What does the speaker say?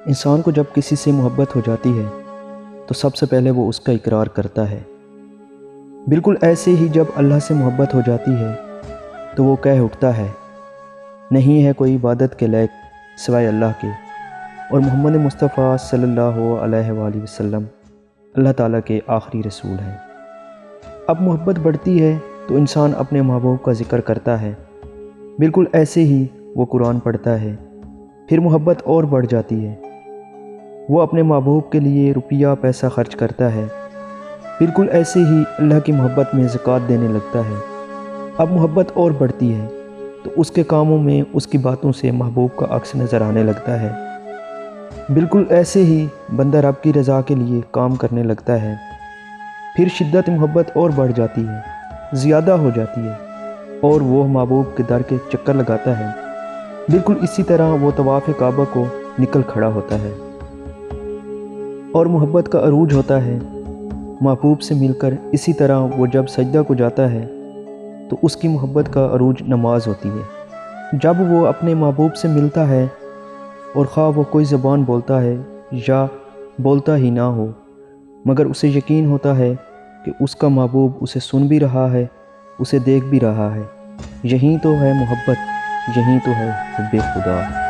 انسان کو جب کسی سے محبت ہو جاتی ہے تو سب سے پہلے وہ اس کا اقرار کرتا ہے۔ بالکل ایسے ہی جب اللہ سے محبت ہو جاتی ہے تو وہ کہہ اٹھتا ہے، نہیں ہے کوئی عبادت کے لائق سوائے اللہ کے، اور محمد مصطفیٰ صلی اللہ علیہ وآلہ وسلم اللہ تعالیٰ کے آخری رسول ہیں۔ اب محبت بڑھتی ہے تو انسان اپنے محبوب کا ذکر کرتا ہے۔ بالکل ایسے ہی وہ قرآن پڑھتا ہے، پھر محبت اور بڑھ جاتی ہے۔ وہ اپنے محبوب کے لیے روپیہ پیسہ خرچ کرتا ہے۔ بالکل ایسے ہی اللہ کی محبت میں زکوٰۃ دینے لگتا ہے۔ اب محبت اور بڑھتی ہے تو اس کے کاموں میں اس کی باتوں سے محبوب کا عکس نظر آنے لگتا ہے۔ بالکل ایسے ہی بندہ رب کی رضا کے لیے کام کرنے لگتا ہے۔ پھر شدت محبت اور بڑھ جاتی ہے، زیادہ ہو جاتی ہے، اور وہ محبوب کے در کے چکر لگاتا ہے۔ بالکل اسی طرح وہ طواف کعبہ کو نکل کھڑا ہوتا ہے اور محبت کا عروج ہوتا ہے محبوب سے مل کر۔ اسی طرح وہ جب سجدہ کو جاتا ہے تو اس کی محبت کا عروج نماز ہوتی ہے۔ جب وہ اپنے محبوب سے ملتا ہے اور خواہ وہ کوئی زبان بولتا ہے یا بولتا ہی نہ ہو، مگر اسے یقین ہوتا ہے کہ اس کا محبوب اسے سن بھی رہا ہے، اسے دیکھ بھی رہا ہے۔ یہی تو ہے محبت، یہی تو ہے حب خدا۔